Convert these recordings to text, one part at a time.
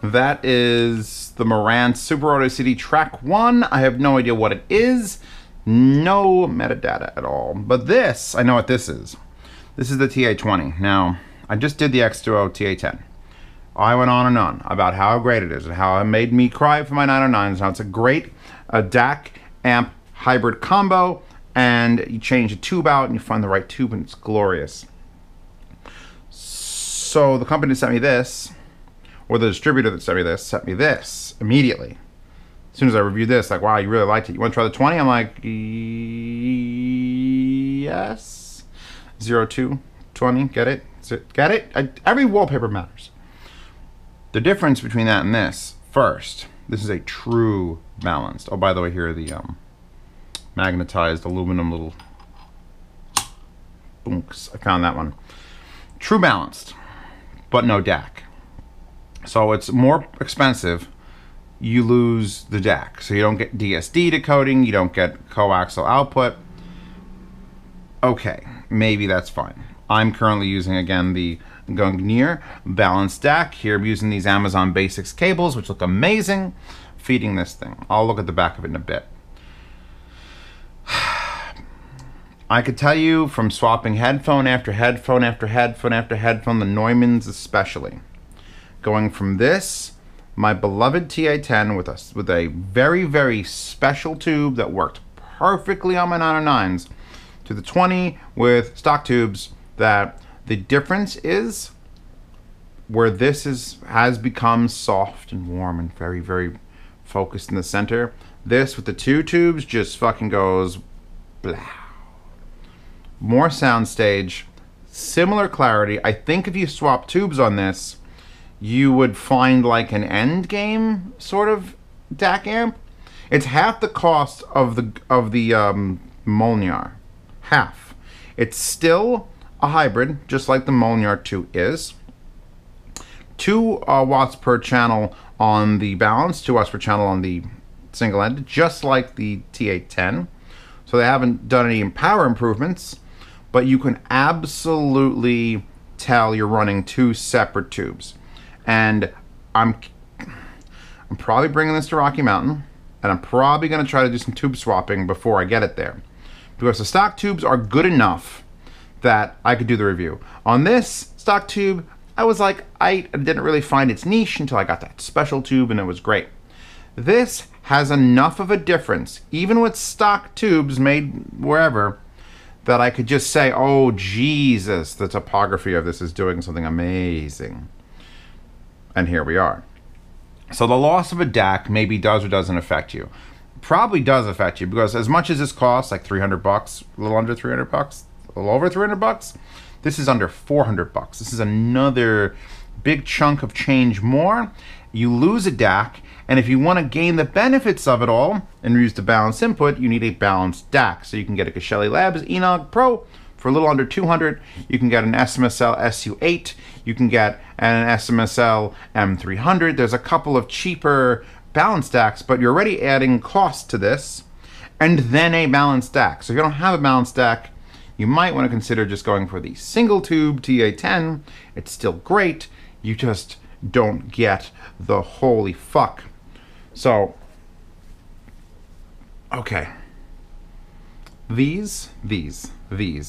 That is the Marantz Super Auto CD Track 1. I have no idea what it is. No metadata at all. But this, I know what this is. This is the TA-20. Now, I just did the Xduoo TA-10. I went on and on about how great it is and how it made me cry for my 909s. Now, it's a great DAC amp hybrid combo, and you change the tube out and you find the right tube and it's glorious. So the company that sent me this, or the distributor that sent me this immediately. As soon as I reviewed this, like, wow, you really liked it. You want to try the 20? I'm like, yes. 0220, get it? Get it? Every wallpaper matters. The difference between that and this, first, this is a true balanced. Oh, by the way, here are the magnetized aluminum little boonks. I found that one. True balanced, but no DAC. So it's more expensive. You lose the DAC. So you don't get DSD decoding, you don't get coaxial output. Okay, maybe that's fine. I'm currently using, again, the Gungnir balanced DAC. Here I'm using these Amazon Basics cables, which look amazing, feeding this thing. I'll look at the back of it in a bit. I could tell you from swapping headphone after headphone after headphone after headphone, the Neumanns especially, going from this, my beloved TA-10 with a very, very special tube that worked perfectly on my 909s, to the 20 with stock tubes, that the difference is where this has become soft and warm and very, very focused in the center. This with the two tubes just fucking goes blah. More soundstage, similar clarity. I think if you swap tubes on this, you would find like an end game sort of DAC amp. It's half the cost of the Molnar. Half. It's still a hybrid, just like the Molnar 2 is. 2 watts per channel on the balance, 2 watts per channel on the single end, just like the TA-10. So they haven't done any power improvements, but you can absolutely tell you're running 2 separate tubes. And I'm probably bringing this to Rocky Mountain, and I'm probably going to try to do some tube swapping before I get it there, because the stock tubes are good enough that I could do the review. On this stock tube, I was like, I didn't really find its niche until I got that special tube, and it was great. This has enough of a difference, even with stock tubes made wherever, that I could just say, oh Jesus, the topography of this is doing something amazing. And here we are. So the loss of a DAC maybe does or doesn't affect you. Probably does affect you, because as much as this costs, like 300 bucks, a little under 300 bucks, a little over 300 bucks, this is under 400 bucks. This is another big chunk of change more. You lose a DAC, and if you want to gain the benefits of it all and use the balanced input, you need a balanced DAC. So you can get a Cashelli Labs Enog Pro for a little under 200. You can get an SMSL SU8. You can get an SMSL M300. There's a couple of cheaper balanced DACs, but you're already adding cost to this, and then a balanced DAC. So if you don't have a balanced DAC, you might want to consider just going for the single tube TA-10. It's still great. You just don't get the holy fuck. So, okay. These are the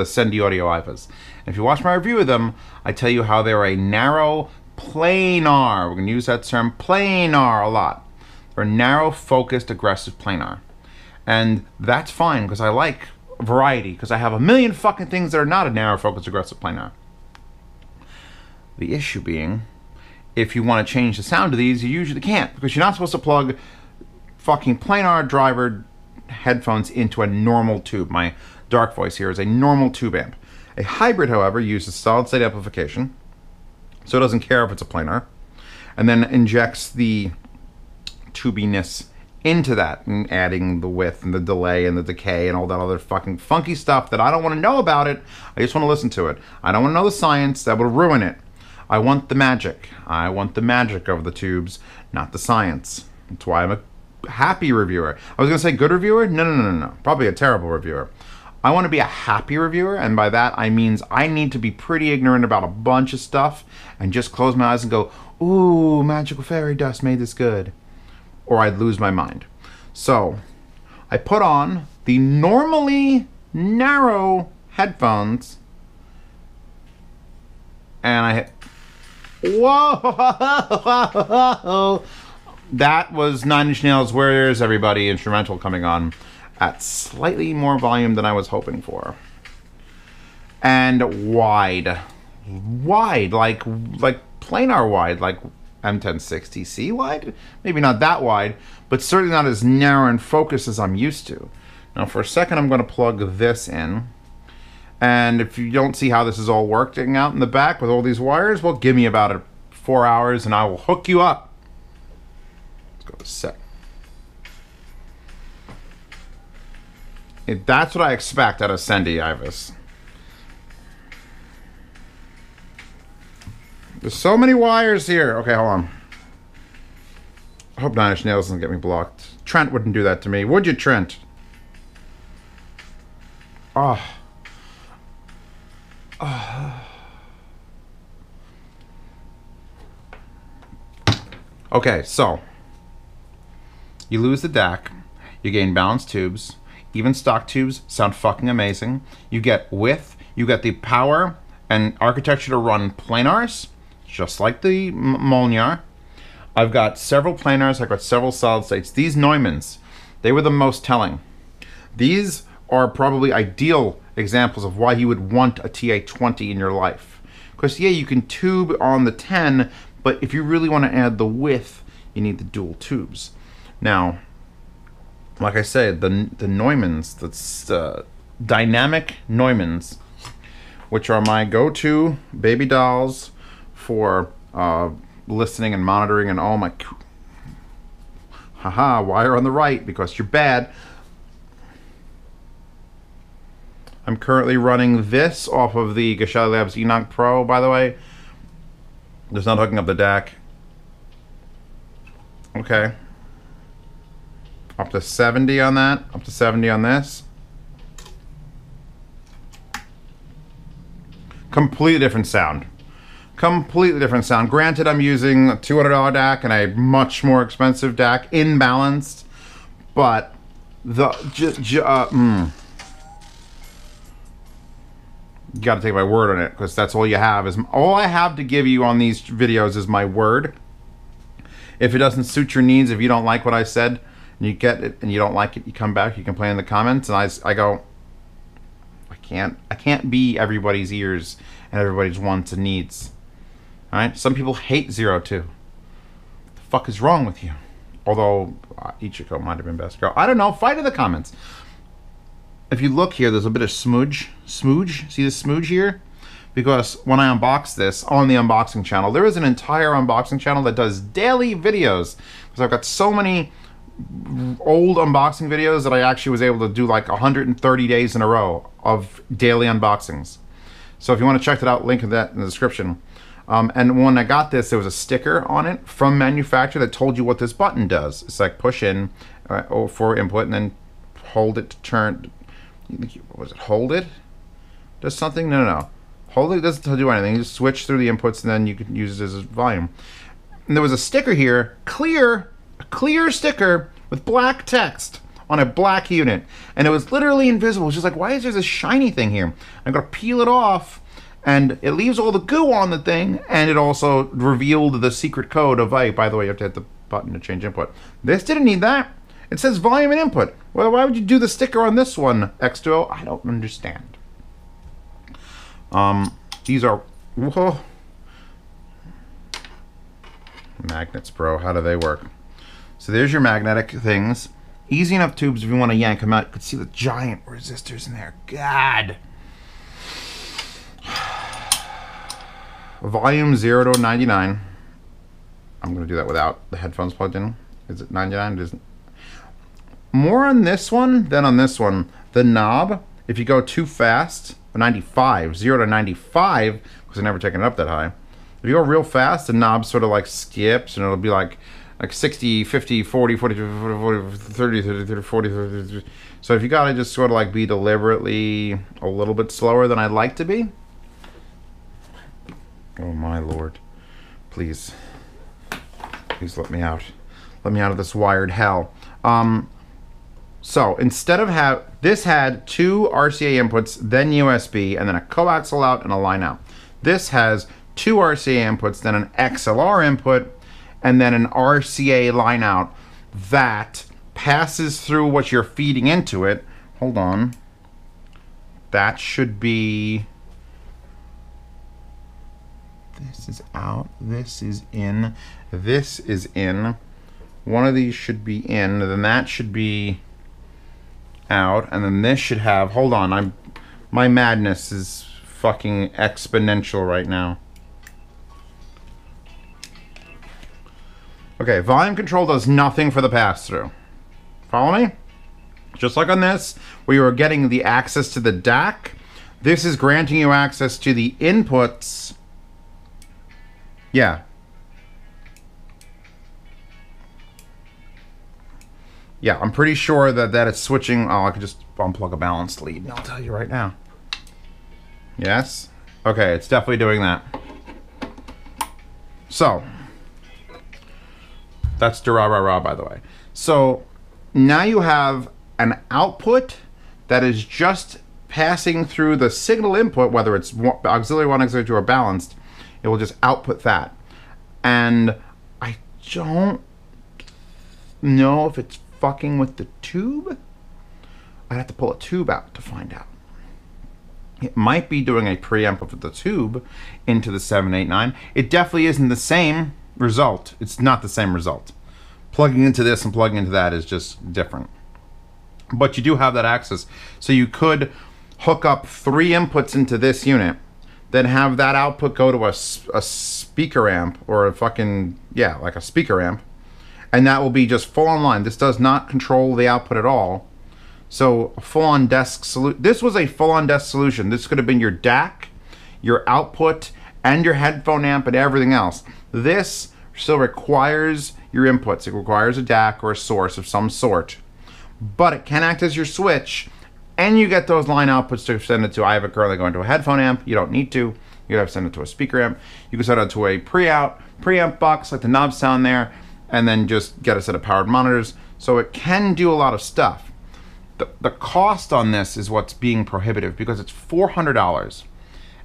Sendy Audio IVAs. And if you watch my review of them, I tell you how they're a narrow planar. We're going to use that term planar a lot. They're a narrow, focused, aggressive planar. And that's fine, because I like variety, because I have a million fucking things that are not a narrow, focused, aggressive planar. The issue being, if you want to change the sound of these, you usually can't, because you're not supposed to plug fucking planar driver headphones into a normal tube. My Dark Voice here is a normal tube amp. A hybrid, however, uses solid state amplification, so it doesn't care if it's a planar, and then injects the tubiness into that, and adding the width and the delay and the decay and all that other fucking funky stuff that I don't want to know about it. I just want to listen to it. I don't want to know the science. That would ruin it. I want the magic. I want the magic of the tubes, not the science. That's why I'm a happy reviewer. I was going to say good reviewer? No. Probably a terrible reviewer. I want to be a happy reviewer, and by that I means I need to be pretty ignorant about a bunch of stuff and just close my eyes and go, ooh, magical fairy dust made this good. Or I'd lose my mind. So, I put on the normally narrow headphones, and I hit, whoa! That was Nine Inch Nails' Where's Everybody instrumental coming on at slightly more volume than I was hoping for. And wide. Wide, like planar wide, like M1060C wide? Maybe not that wide, but certainly not as narrow and focused as I'm used to. Now for a second I'm going to plug this in. And if you don't see how this is all working out in the back with all these wires, well, give me about 4 hours and I will hook you up. Let's go to set. That's what I expect out of Sendy Ivis. There's so many wires here. Okay, hold on. I hope Nine Inch Nails doesn't get me blocked. Trent wouldn't do that to me. Would you, Trent? Oh. Okay, so you lose the DAC, you gain balanced tubes, even stock tubes sound fucking amazing. You get width, you get the power and architecture to run planars, just like the Molnar. I've got several planars, I've got several solid states. These Neumanns, they were the most telling. These are probably ideal examples of why you would want a TA-20 in your life. Because yeah, you can tube on the 10, but if you really want to add the width, you need the dual tubes. Now, like I said, the Neumanns, the dynamic Neumanns, which are my go-to baby dolls for listening and monitoring and all my... Haha, wire on the right because you're bad. I'm currently running this off of the Gashali Labs Enoch Pro, by the way. Just not hooking up the DAC. Okay. Up to 70 on that. Up to 70 on this. Completely different sound. Completely different sound. Granted, I'm using a $200 DAC and a much more expensive DAC, imbalanced. But the... You got to take my word on it, because that's all you have. Is all I have to give you on these videos is my word. If it doesn't suit your needs, if you don't like what I said, and you get it and you don't like it, you come back, you complain in the comments, and I go, I can't be everybody's ears and everybody's wants and needs. All right, some people hate Zero 2. What the fuck is wrong with you? Although Ichiko might have been best girl. I don't know. Fight in the comments. If you look here, there's a bit of smooge. See the smooge here? Because when I unbox this on the unboxing channel, there is an entire unboxing channel that does daily videos. Because I've got so many old unboxing videos that I actually was able to do like 130 days in a row of daily unboxings. So if you want to check that out, link to that in the description. And when I got this, there was a sticker on it from manufacturer that told you what this button does. It's like push in for input and then hold it to turn. What was it? Hold it? Does something? No. Hold it doesn't do anything. You just switch through the inputs and then you can use it as a volume. And there was a sticker here, a clear sticker with black text on a black unit. And it was literally invisible. It's just like, why is there this shiny thing here? I'm going to peel it off and it leaves all the goo on the thing, and it also revealed the secret code of, by the way, you have to hit the button to change input. This didn't need that. It says volume and input. Well, why would you do the sticker on this one, Xduoo? I don't understand. These are... Whoa. Magnets, bro. How do they work? So there's your magnetic things. Easy enough tubes if you want to yank them out. You can see the giant resistors in there. God. Volume 0 to 99. I'm going to do that without the headphones plugged in. Is it 99? It isn't. More on this one than on this one. The knob, if you go too fast, 95, 0 to 95, because I've never taken it up that high. If you go real fast, the knob sort of like skips and it'll be like like 60, 50, 40, 40, 40, 30, 30, 30, 40, 30, 30. So if you gotta just sort of like be deliberately a little bit slower than I'd like to be. Oh my lord. Please. Please let me out. Let me out of this wired hell. So instead of this had 2 RCA inputs, then USB, and then a coaxial out and a line out. This has 2 RCA inputs, then an XLR input, and then an RCA line out that passes through what you're feeding into it. Hold on. That should be... This is out, this is in, this is in. One of these should be in, then that should be out, and then this should have, hold on, my madness is fucking exponential right now. Okay, volume control does nothing for the pass-through. Follow me? Just like on this, where you are getting the access to the DAC, this is granting you access to the inputs. Yeah. Yeah, I'm pretty sure that it's switching. Oh, I could just unplug a balanced lead, and I'll tell you right now. Yes? Okay, it's definitely doing that. So, that's da-rah-rah-rah, by the way. So, now you have an output that is just passing through the signal input, whether it's auxiliary 1, auxiliary 2, or balanced. It will just output that. And I don't know if it's fucking with the tube. I'd have to pull a tube out to find out. It might be doing a preamp of the tube into the 789. It definitely isn't the same result. It's not the same result. Plugging into this and plugging into that is just different. But you do have that access. So you could hook up 3 inputs into this unit, then have that output go to a speaker amp, or a fucking, yeah, like a speaker amp, and that will be just full online. This does not control the output at all. So a full-on desk solution. This was a full-on desk solution. This could have been your DAC, your output, and your headphone amp and everything else. This still requires your inputs. It requires a DAC or a source of some sort, but it can act as your switch. And you get those line outputs to send it to. I have it currently going to a headphone amp. You don't need to. You have to send it to a speaker amp. You can send it to a preamp box, like the knobs sound there, and then just get a set of powered monitors. So it can do a lot of stuff. The cost on this is what's being prohibitive, because it's $400.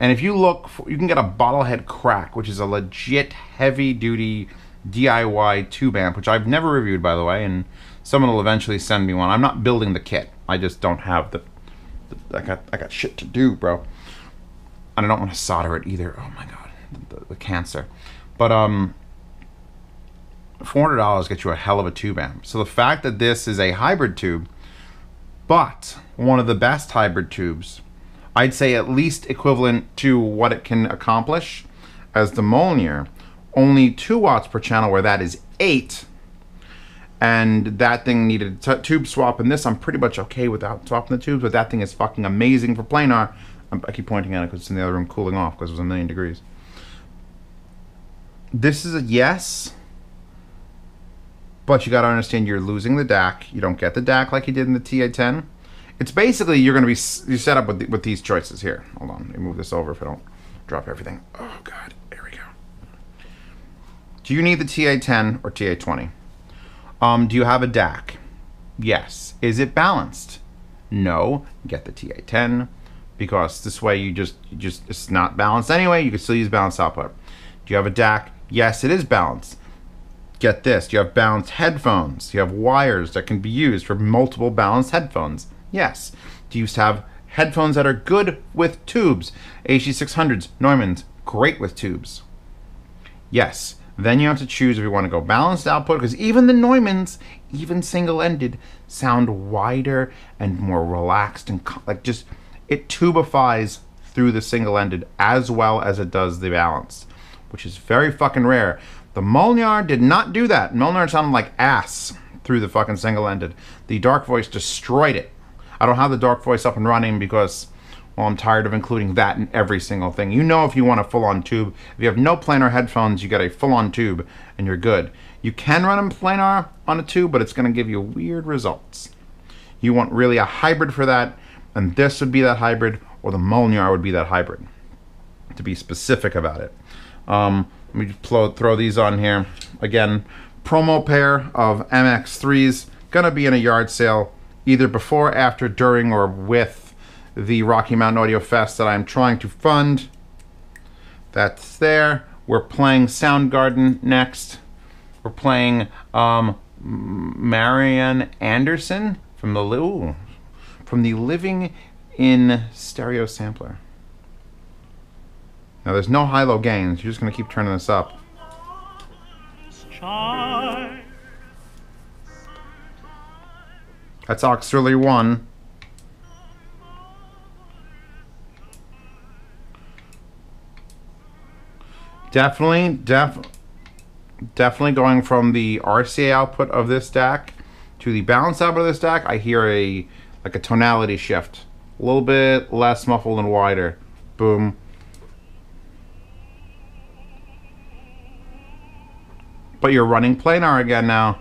And if you look, you can get a bottlehead crack, which is a legit heavy-duty DIY tube amp, which I've never reviewed, by the way, and someone will eventually send me one. I'm not building the kit. I just don't have I got shit to do, bro. And I don't want to solder it either. Oh my god, the cancer. But $400 gets you a hell of a tube amp. So the fact that this is a hybrid tube, but one of the best hybrid tubes, I'd say at least equivalent to what it can accomplish as the Molnir, only 2 watts per channel, where that is 8. And that thing needed a tube swap, and this I'm pretty much okay without swapping the tubes, but that thing is fucking amazing for planar. I keep pointing at it because it's in the other room cooling off because it was 1,000,000 degrees. This is a yes, but you got to understand you're losing the DAC. You don't get the DAC like you did in the TA-10. It's basically, you're going to be set up with these choices here. Hold on, let me move this over if I don't drop everything. Oh god, there we go. Do you need the TA-10 or TA-20? Do you have a DAC? Yes. Is it balanced? No. Get the TA-10, because this way you just it's not balanced anyway. You can still use balanced output. Do you have a DAC? Yes, it is balanced. Get this. Do you have balanced headphones? Do you have wires that can be used for multiple balanced headphones? Yes. Do you have headphones that are good with tubes? HG600s, Neumanns, great with tubes. Yes. Then you have to choose if you want to go balanced output, because even the Neumanns, even single-ended, sound wider and more relaxed, and like just, it tubifies through the single-ended as well as it does the balanced, which is very fucking rare. The Molnir did not do that. Molnir sounded like ass through the fucking single-ended. The Dark Voice destroyed it. I don't have the Dark Voice up and running because well, I'm tired of including that in every single thing. You know, if you want a full-on tube, if you have no planar headphones, you get a full-on tube and you're good. You can run them planar on a tube, but it's going to give you weird results. You want really a hybrid for that, and this would be that hybrid, or the Molniar would be that hybrid, to be specific about it. Let me throw these on here. Again, promo pair of MX3s, gonna be in a yard sale either before, after, during, or with the Rocky Mountain Audio Fest that I'm trying to fund. That's there. We're playing Soundgarden next. We're playing Marian Anderson from the Living in Stereo sampler. Now there's no high-low gains. You're just gonna keep turning this up. That's auxiliary 1. Definitely going from the RCA output of this DAC to the balance output of this DAC. I hear like a tonality shift, a little bit less muffled and wider. Boom. But you're running planar again now.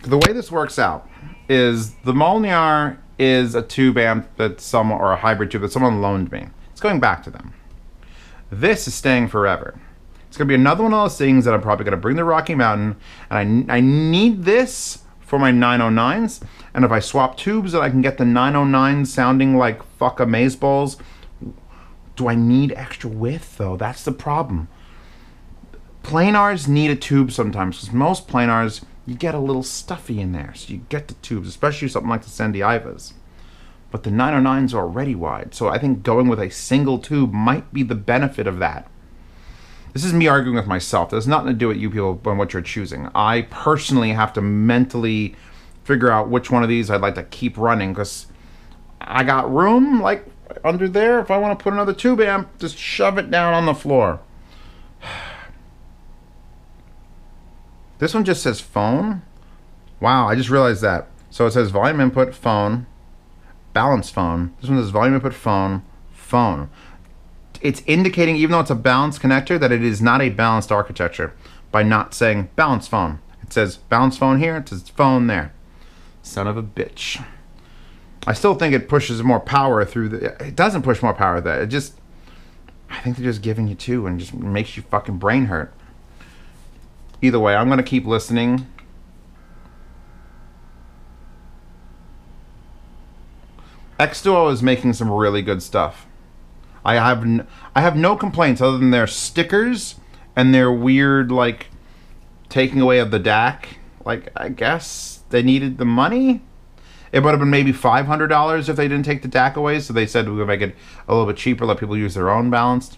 The way this works out is the Molniar is a tube amp that or a hybrid tube that someone loaned me. It's going back to them. This is staying forever. It's gonna be another one of those things that I'm probably gonna bring to Rocky Mountain, and I need this for my 909s, and if I swap tubes and I can get the 909s sounding like fuck amazeballs, do I need extra width though? That's the problem. Planars need a tube sometimes, because most planars, you get a little stuffy in there, so you get the tubes, especially something like the Sandiivas. But the 909s are already wide, so I think going with a single tube might be the benefit of that. This is me arguing with myself. There's nothing to do with you people and what you're choosing. I personally have to mentally figure out which one of these I'd like to keep running, because I got room, like under there. If I want to put another tube amp, just shove it down on the floor. This one just says phone. Wow, I just realized that. So it says volume input, phone, balance phone. This one says volume input, phone, phone. It's indicating, even though it's a balanced connector, that it is not a balanced architecture by not saying balance phone. It says balance phone here, it says phone there. Son of a bitch. I still think it pushes more power through the... It doesn't push more power than that. It just... I think they're just giving you two and just makes you fucking brain hurt. Either way, I'm going to keep listening. Xduoo is making some really good stuff. I have no complaints other than their stickers and their weird, like, taking away of the DAC. Like, I guess they needed the money. It would have been maybe $500 if they didn't take the DAC away, so they said we would make it a little bit cheaper, let people use their own balanced.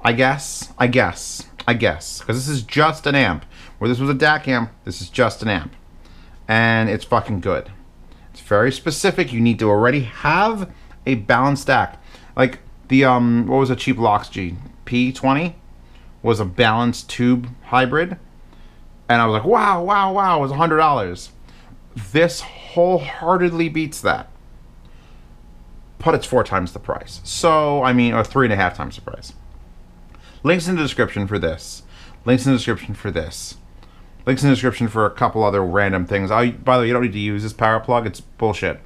I guess. Because this is just an amp. Where this was a DAC amp, this is just an amp. And it's fucking good. It's very specific. You need to already have a balanced DAC. Like the, what was a cheap Loxg? P20 was a balanced tube hybrid. And I was like, wow, it was $100. This wholeheartedly beats that. But it's 4 times the price. So, I mean, or 3.5 times the price. Links in the description for this. Links in the description for this. Links in the description for a couple other random things. By the way, you don't need to use this power plug. It's bullshit.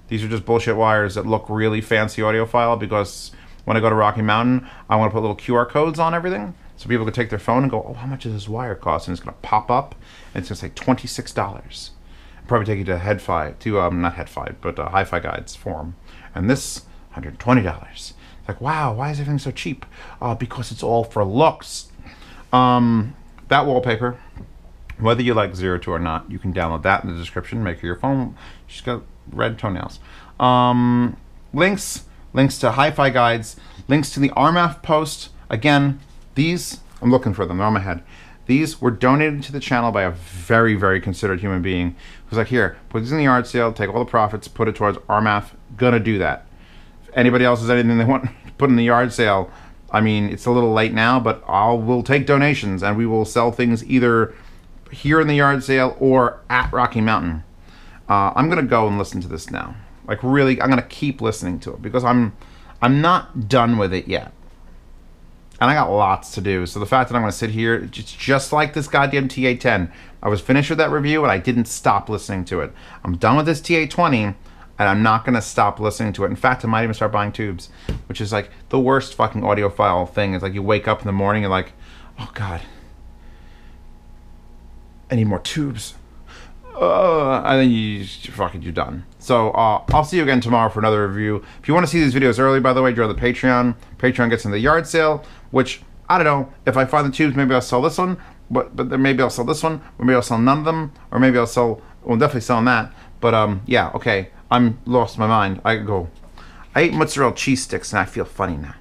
These are just bullshit wires that look really fancy audiophile, because when I go to Rocky Mountain, I want to put little QR codes on everything so people can take their phone and go, oh, how much does this wire cost? And it's going to pop up and it's going to say $26. Probably take you to not Headfi, but Hi-Fi Guides forum. And this, $120. It's like, wow, why is everything so cheap? Because it's all for looks. That wallpaper, whether you like 02 or not, you can download that in the description. Make your phone, she's got red toenails. Links to Hi-Fi Guides, links to the RMAF post. Again, these, I'm looking for them, they're on my head. These were donated to the channel by a very, very considerate human being who's like, here, put these in the yard sale, take all the profits, put it towards RMAF. Gonna do that. If anybody else has anything they want to put in the yard sale, I mean, it's a little late now, but we'll take donations and we will sell things either here in the yard sale or at Rocky Mountain. I'm gonna go and listen to this now. Like really, I'm gonna keep listening to it because I'm not done with it yet, and I got lots to do. So the fact that I'm gonna sit here, it's just like this goddamn TA-10. I was finished with that review and I didn't stop listening to it. I'm done with this TA-20. And I'm not going to stop listening to it. In fact, I might even start buying tubes, which is like the worst fucking audiophile thing. It's like you wake up in the morning, you're like, oh God, I need more tubes. And then you're done. So I'll see you again tomorrow for another review. If you want to see these videos early, by the way, join the Patreon. Patreon gets in the yard sale, which, I don't know, if I find the tubes, maybe I'll sell this one, but then maybe I'll sell this one, or maybe I'll sell none of them, or maybe I'll sell, well, definitely selling that. But yeah, okay. I'm lost my mind. I ate mozzarella cheese sticks and I feel funny now.